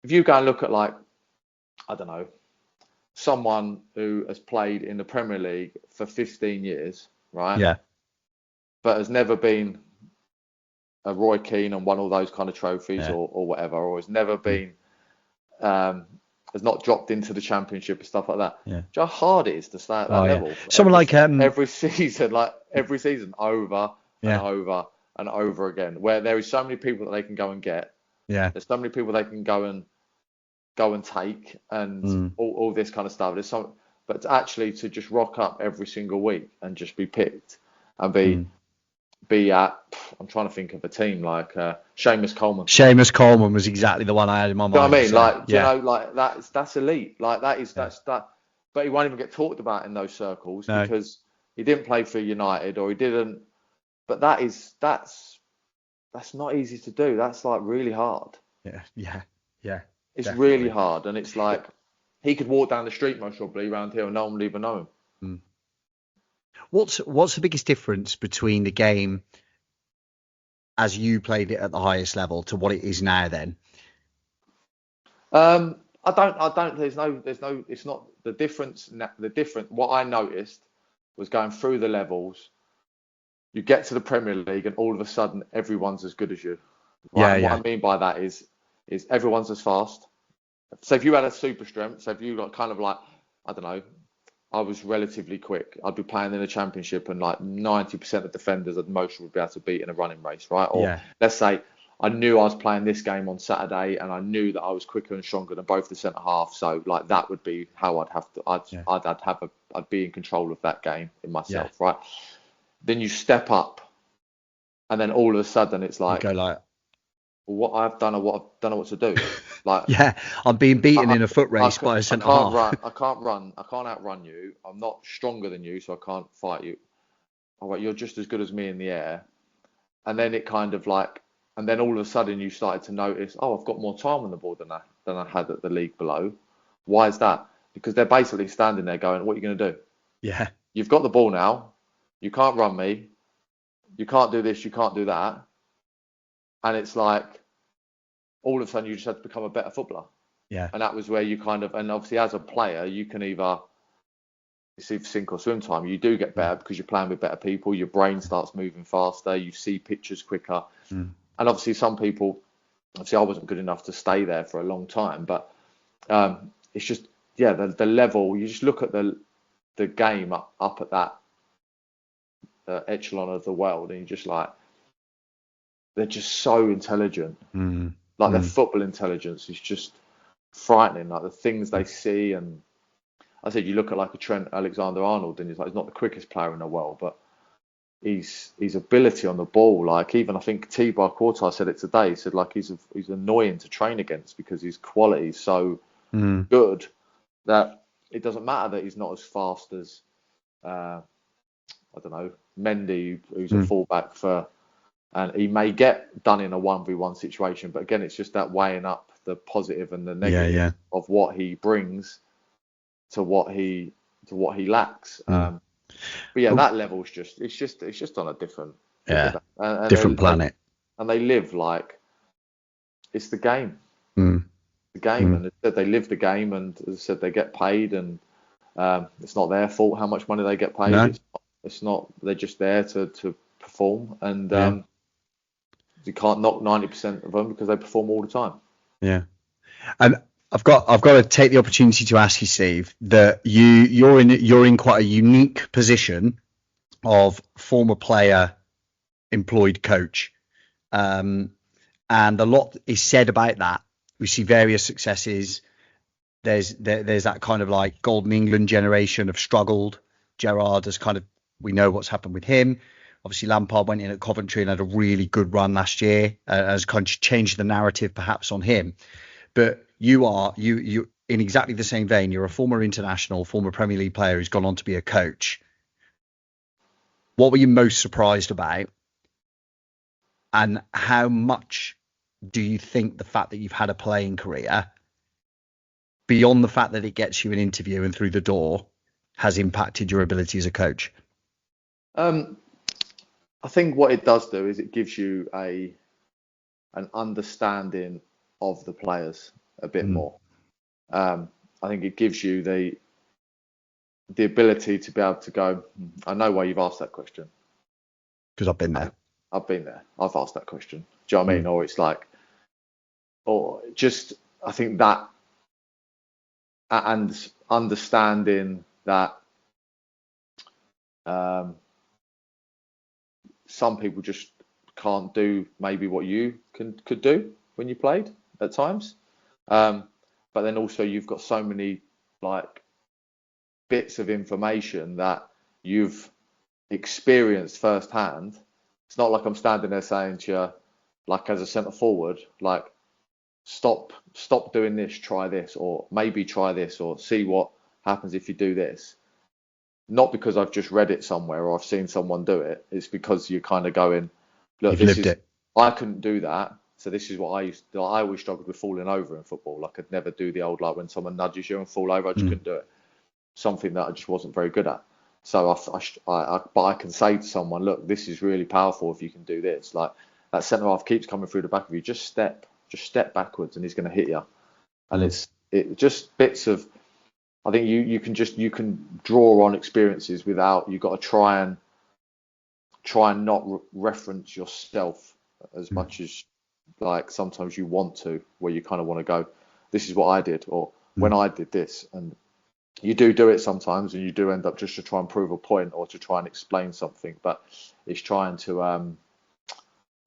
If you go and look at like I don't know. Someone who has played in the Premier League for 15 years, right? Yeah. But has never been a Roy Keane and won all those kind of trophies or whatever, or has never been, has not dropped into the Championship and stuff like that. Yeah. How hard it is to stay at that level. Someone every season, over and over and over again, where there is so many people that they can go and get. Yeah. There's so many people they can go and take and all this kind of stuff. But actually to just rock up every single week and just be picked and be at, I'm trying to think of a team like Seamus Coleman. Seamus Coleman was exactly the one I had in my mind. You know what I mean? Like, you know, like that's elite. Like that's that. But he won't even get talked about in those circles because he didn't play for United or he didn't. But that's not easy to do. That's like really hard. Yeah. It's Definitely. really hard, and it's like he could walk down the street most probably around here and no one would even know him. What's the biggest difference between the game as you played it at the highest level to what it is now then? I don't. There's no. It's not the difference. What I noticed was going through the levels. You get to the Premier League, and all of a sudden, everyone's as good as you. Right? What I mean by that is everyone's as fast. So if you had a super strength, so if you got kind of like, I don't know, I was relatively quick. I'd be playing in a championship and like 90% of defenders at most would be able to beat in a running race, right? Or let's say I knew I was playing this game on Saturday, and I knew that I was quicker and stronger than both the centre half. So like that would be how I'd have to. I'd be in control of that game in myself, right? Then you step up, and then all of a sudden it's You like, go like, what I've done or what I've done or what to do. Like, yeah, I'm being beaten I, in a foot race by a I centre can't half. run. I can't run. I can't outrun you. I'm not stronger than you, so I can't fight you. All right, you're just as good as me in the air. And then it kind of like, and then all of a sudden you started to notice, oh, I've got more time on the ball than I had at the league below. Why is that? Because they're basically standing there going, what are you going to do? Yeah. You've got the ball now. You can't run me. You can't do this. You can't do that. And it's like, all of a sudden you just had to become a better footballer. Yeah. And that was where you kind of, and obviously as a player, you can either, it's either sink or swim time. You do get better because you're playing with better people. Your brain starts moving faster. You see pictures quicker. And obviously some people, obviously I wasn't good enough to stay there for a long time, but it's just, yeah, the level, you just look at the game up at that echelon of the world, and you're just like, they're just so intelligent. Like their football intelligence is just frightening. Like the things they see, and I said, you look at like a Trent Alexander-Arnold, and he's not the quickest player in the world, but his ability on the ball, like even I think T-Bar Quartar said it today. He said like he's annoying to train against because his quality is so good that it doesn't matter that he's not as fast as I don't know, Mendy, who's a fullback and he may get done in a 1v1 situation, but again, it's just that weighing up the positive and the negative of what he brings to what he lacks. But yeah, that level is it's just on a different different planet. And they live like it's the game, and they live the game, and as I said, they get paid, and it's not their fault how much money they get paid. No. It's not. They're just there to perform, and you can't knock 90% of them because they perform all the time. Yeah, and I've got to take the opportunity to ask you, Steve, that you're in quite a unique position of former player, employed coach, and a lot is said about that. We see various successes. There's that kind of like golden England generation have struggled. Gerrard has kind of, we know what's happened with him. Obviously, Lampard went in at Coventry and had a really good run last year, has kind of changed the narrative perhaps on him. But you in exactly the same vein. You're a former international, former Premier League player who's gone on to be a coach. What were you most surprised about? And how much do you think the fact that you've had a playing career, beyond the fact that it gets you an interview and through the door, has impacted your ability as a coach? I think what it does do is it gives you an understanding of the players a bit more. I think it gives you the ability to be able to go, I know why you've asked that question. Because I've been there. I've been there. I've asked that question. Do you know what I mean? Or it's like, or just, I think that, and understanding that some people just can't do maybe what you could do when you played at times. But then also you've got so many like bits of information that you've experienced firsthand. It's not like I'm standing there saying to you, like as a centre forward, like stop doing this, try this, or maybe try this, or see what happens if you do this. Not because I've just read it somewhere or I've seen someone do it. It's because you're kind of going, look, I couldn't do that. So this is what I always struggled with falling over in football. Like I'd never do the old, like when someone nudges you and fall over, I just couldn't do it. Something that I just wasn't very good at. So but I can say to someone, look, this is really powerful if you can do this. Like that centre half keeps coming through the back of you. Just step backwards and he's going to hit you. And it's just bits of, I think you can draw on experiences without, you've got to try and not reference yourself as much as like sometimes you want to, where you kind of want to go, this is what I did, or when I did this, and you do it sometimes, and you do end up just to try and prove a point or to try and explain something, but it's trying to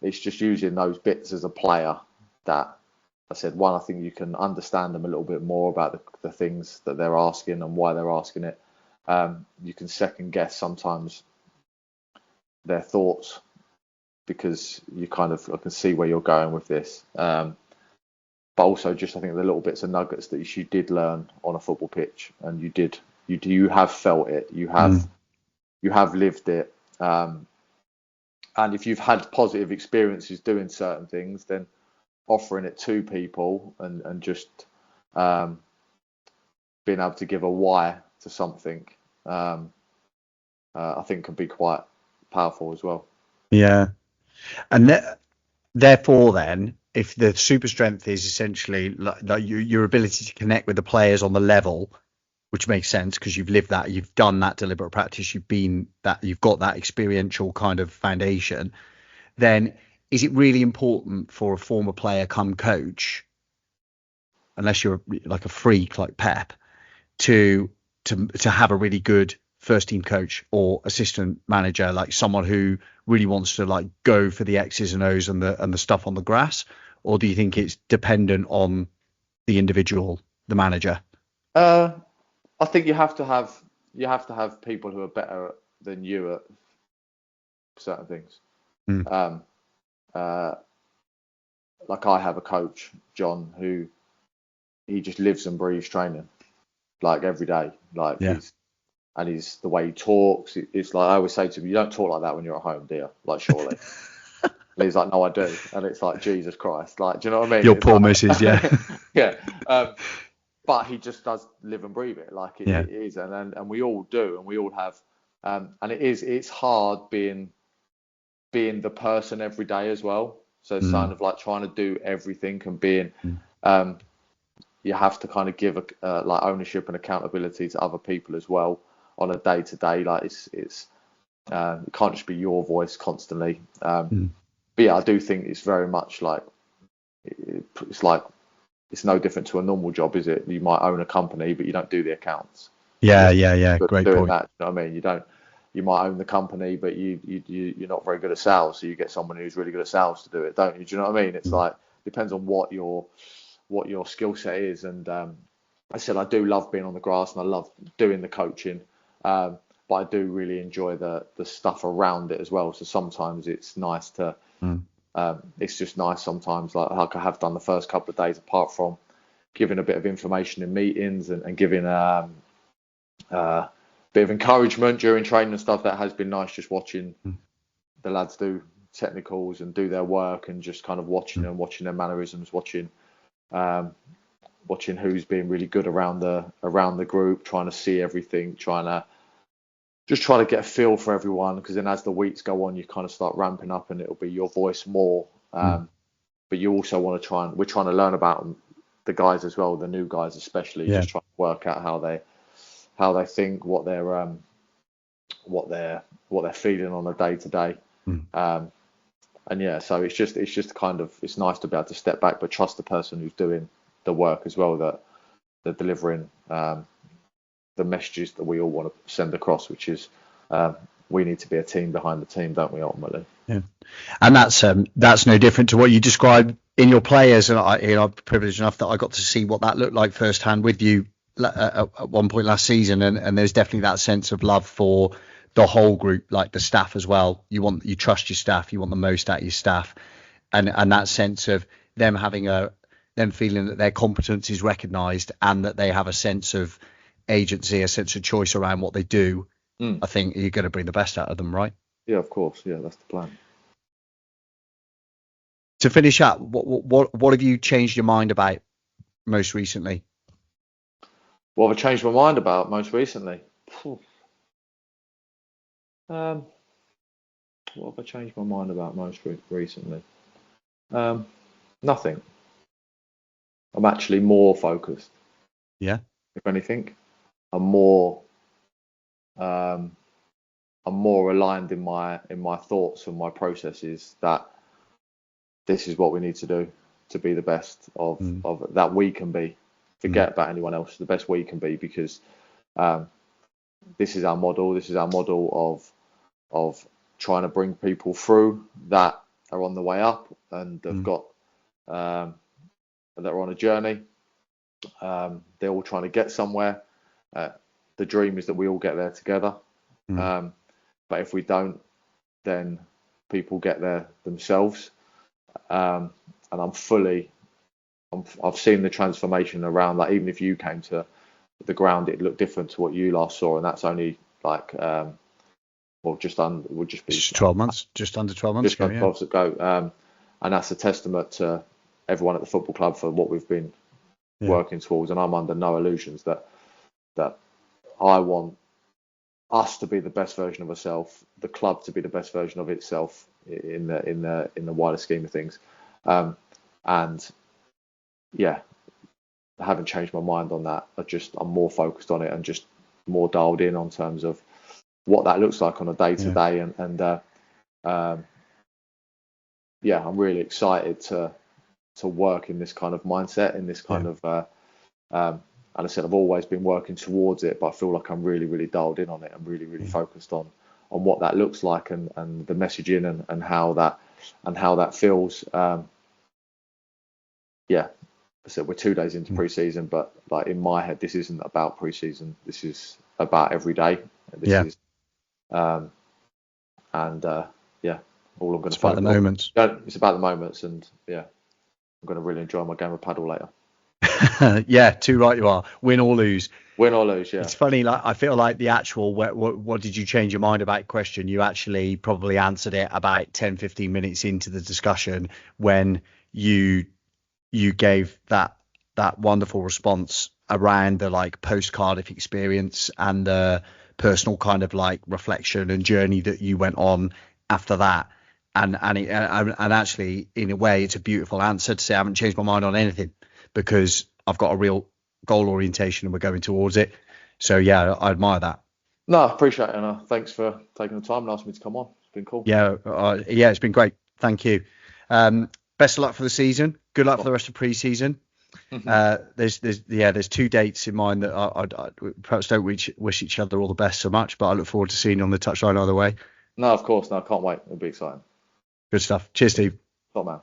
it's just using those bits as a player that I said, one, I think you can understand them a little bit more about the things that they're asking and why they're asking it. You can second guess sometimes their thoughts because you kind of, I can see where you're going with this. But also just, I think the little bits of nuggets that you did learn on a football pitch, and you have felt it, you have lived it. And if you've had positive experiences doing certain things, then offering it to people and just being able to give a why to something, I think can be quite powerful as well. Yeah. And therefore, then, if the super strength is essentially like your ability to connect with the players on the level, which makes sense because you've lived that, you've done that deliberate practice, you've got that experiential kind of foundation, then is it really important for a former player come coach, unless you're like a freak like Pep, to have a really good first team coach or assistant manager, like someone who really wants to like go for the X's and O's and the stuff on the grass? Or do you think it's dependent on the individual, the manager? I think you have to have people who are better than you at certain things. Like I have a coach, John, who he just lives and breathes training, like every day. Like he's the way he talks. It's like I always say to him, you don't talk like that when you're at home, do you? Like, surely. And he's like, no, I do. And it's like, Jesus Christ. Like, do you know what I mean? Your it's poor like, missus, yeah. Yeah. But he just does live and breathe it. Like it is. And we all do. And we all have. And it's hard being the person every day as well. So it's kind of like trying to do everything and being, you have to kind of give like ownership and accountability to other people as well on a day to day. Like it can't just be your voice constantly. But yeah, I do think it's very much like it's no different to a normal job, is it? You might own a company, but you don't do the accounts. Yeah. Great doing point. that, you know what I mean? You might own the company, but you're not very good at sales, so you get someone who's really good at sales to do it, don't you? Do you know what I mean? It's like depends on what your skill set is. And I said I do love being on the grass and I love doing the coaching, but I do really enjoy the stuff around it as well. So sometimes it's nice to it's just nice sometimes, like I have done the first couple of days, apart from giving a bit of information in meetings and giving bit of encouragement during training and stuff. That has been nice, just watching the lads do technicals and do their work, and just kind of watching them, watching their mannerisms, watching who's being really good around the group, trying to see everything, trying to get a feel for everyone, because then as the weeks go on, you kind of start ramping up and it'll be your voice more. But you also want to we're trying to learn about the guys as well, the new guys especially, just trying to work out how they think, what they're feeling on a day to day. And yeah, so it's just kind of, it's nice to be able to step back, but trust the person who's doing the work as well, that they're delivering the messages that we all want to send across, which is we need to be a team behind the team, don't we, ultimately? Yeah, and that's no different to what you described in your players. And I'm privileged enough that I got to see what that looked like firsthand with you at one point last season, and there's definitely that sense of love for the whole group, like the staff as well. You trust your staff, you want the most out of your staff, and that sense of them feeling that their competence is recognised and that they have a sense of agency, a sense of choice around what they do. I think you're going to bring the best out of them, right? Yeah, of course. Yeah, that's the plan. To finish up, what have you changed your mind about most recently? What have I changed my mind about most recently? What have I changed my mind about most recently? Nothing. I'm actually more focused. Yeah. If anything, I'm more aligned in my thoughts and my processes, that this is what we need to do to be the best of that we can be. Forget about anyone else. The best we can be, because this is our model. This is our model of trying to bring people through that are on the way up and have got that are on a journey. They're all trying to get somewhere. The dream is that we all get there together. But if we don't, then people get there themselves. And I've seen the transformation around, like, even if you came to the ground, it looked different to what you last saw, and that's only like just 12 months, just under 12 months ago. 12 months ago. And that's a testament to everyone at the football club for what we've been working towards. And I'm under no illusions that I want us to be the best version of ourselves, the club to be the best version of itself in the wider scheme of things. And yeah, I haven't changed my mind on that. I'm more focused on it and just more dialed in on terms of what that looks like on a day to day. I'm really excited to work in this kind of mindset, in this kind of, and I said, I've always been working towards it, but I feel like I'm really, really dialed in on it. I'm really, really focused on what that looks like and the messaging and how that feels. I said we're 2 days into pre-season, but like in my head, this isn't about pre-season. This is about every day. This is, all I'm going to. It's about the moments. It's about the moments, and I'm going to really enjoy my game of paddle later. Yeah, too right you are. Win or lose. Win or lose, yeah. It's funny, like I feel like the actual what did you change your mind about question, you actually probably answered it about 10-15 minutes into the discussion when you gave that wonderful response around the like post-Cardiff experience and the personal kind of like reflection and journey that you went on after that. And actually, in a way, it's a beautiful answer to say I haven't changed my mind on anything because I've got a real goal orientation and we're going towards it. So yeah, I admire that. No, I appreciate it, and thanks for taking the time and asking me to come on. It's been cool. Yeah, it's been great. Thank you. Best of luck for the season. Good luck for the rest of pre-season. There's 2 dates in mind that I perhaps don't wish each other all the best so much, but I look forward to seeing you on the touchline either way. No, of course. No, I can't wait. It'll be exciting. Good stuff. Cheers, Steve. Top man.